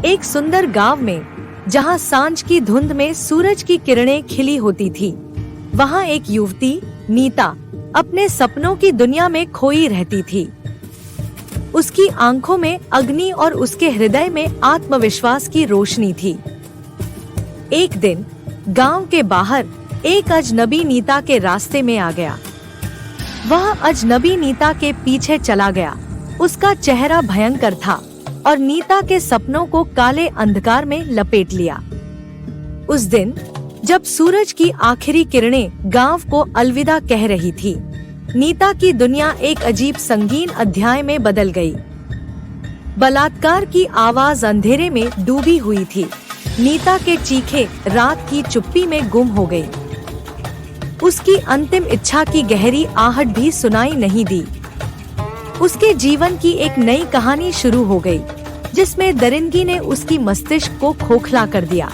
एक सुंदर गांव में, जहां सांझ की धुंध में सूरज की किरणें खिली होती थी, वहां एक युवती नीता अपने सपनों की दुनिया में खोई रहती थी। उसकी आंखों में अग्नि और उसके हृदय में आत्मविश्वास की रोशनी थी। एक दिन गांव के बाहर एक अजनबी नीता के रास्ते में आ गया। वह अजनबी नीता के पीछे चला गया। उसका चेहरा भयंकर था और नीता के सपनों को काले अंधकार में लपेट लिया। उस दिन जब सूरज की आखिरी किरणें गांव को अलविदा कह रही थी, नीता की दुनिया एक अजीब संगीन अध्याय में बदल गई। बलात्कार की आवाज अंधेरे में डूबी हुई थी। नीता के चीखे रात की चुप्पी में गुम हो गई। उसकी अंतिम इच्छा की गहरी आहट भी सुनाई नहीं दी। उसके जीवन की एक नई कहानी शुरू हो गई, जिसमें दरिंदगी ने उसकी मस्तिष्क को खोखला कर दिया।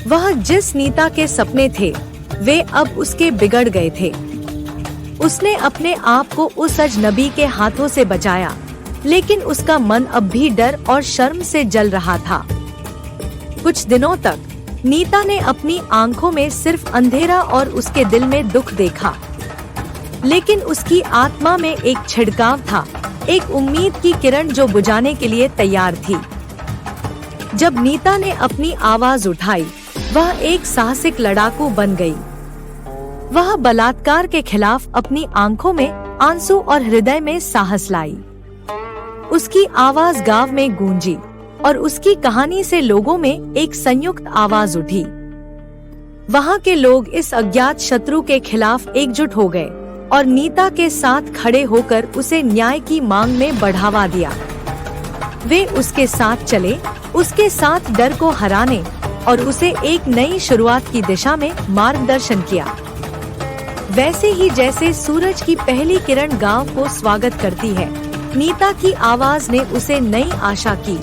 वह जिस नीता के सपने थे, वे अब उसके बिगड़ गए थे। उसने अपने आप को उस अजनबी के हाथों से बचाया, लेकिन उसका मन अब भी डर और शर्म से जल रहा था। कुछ दिनों तक नीता ने अपनी आंखों में सिर्फ अंधेरा और उसके दिल में दुख देखा, लेकिन उसकी आत्मा में एक छिड़काव था, एक उम्मीद की किरण जो बुझाने के लिए तैयार थी। जब नीता ने अपनी आवाज उठाई, वह एक साहसिक लड़ाकू बन गई। वह बलात्कार के खिलाफ अपनी आंखों में आंसू और हृदय में साहस लाई। उसकी आवाज गांव में गूंजी और उसकी कहानी से लोगों में एक संयुक्त आवाज उठी। वहां के लोग इस अज्ञात शत्रु के खिलाफ एकजुट हो गए और नीता के साथ खड़े होकर उसे न्याय की मांग में बढ़ावा दिया। वे उसके साथ चले, उसके साथ डर को हराने और उसे एक नई शुरुआत की दिशा में मार्गदर्शन किया। वैसे ही जैसे सूरज की पहली किरण गांव को स्वागत करती है, नीता की आवाज ने उसे नई आशा की।